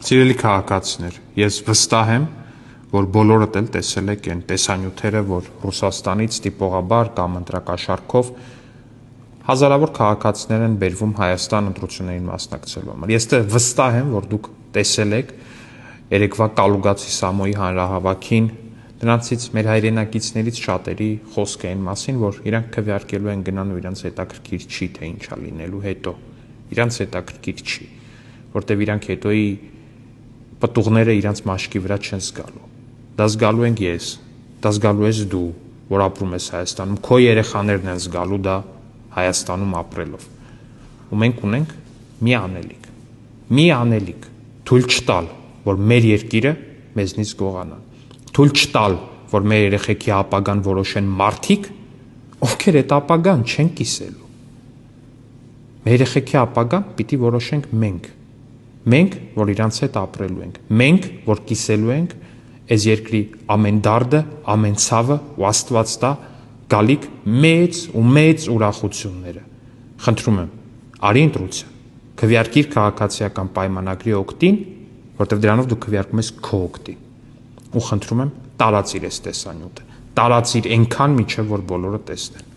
Սիրելի քաղաքացիներ, ես վստահ եմ, որ բոլորդ էլ տեսել եք այն տեսանյութերը, որ Ռուսաստանից տիպողաբար կամ ընտրակաշառքով հազարավոր քաղաքացիներ են բերվում Հայաստան ընտրություններին մասնակցելու համար։ Ես վստահ եմ, որ դուք տեսել եք երեկվա Կալուգացի Սամոյի հանրահավաքին, նրանցից մեր հայրենակիցներից շատերի խոսք էին մասին, որ իրանք քվեարկելու են գնան ու իրանք հետաքրքիր չի, թե ինչա լինելու հետո։ Իրանք հետաքրքիր չի, որտեվ իրանք հետոյի պտուղները իրանք մաշկի վրա չեն զգալու։ Դա զգալու ենք ես, դա զգալու ես դու, որ ապրում ես Հայաստանում, քո երեխաներն են զգալու դա Հայաստանում ապրելով։ Ու մենք ունենք մի անելիք, թույլ չտալ, որ մեր երկիրը մեզնից գողանա, թույլ չտալ, որ մեր երեխեքի ապագան որոշեն մարդիկ, ովքեր այդ ապագան չեն կիսելու։ Մեր երեխեքի ապագան պիտի որոշենք մենք, որ իրանց հետ ապրելու ենք, մենք, որ կիսելու ենք այս երկրի ամեն դարդը, ամեն ցավը ու Աստված տա գալիք մեծ ուրախությունները։ Խնդրում եմ, արի ընտրություն, քվեարկիր քաղաքացիական պայմանագրի օգտին, որտեղ դրանով դու քվեարկում ես քո օգտին։ Ու խնդրում եմ, տարածիր այս տեսանյութը, տարածիր այնքան միջև որ բոլորը տեսնեն։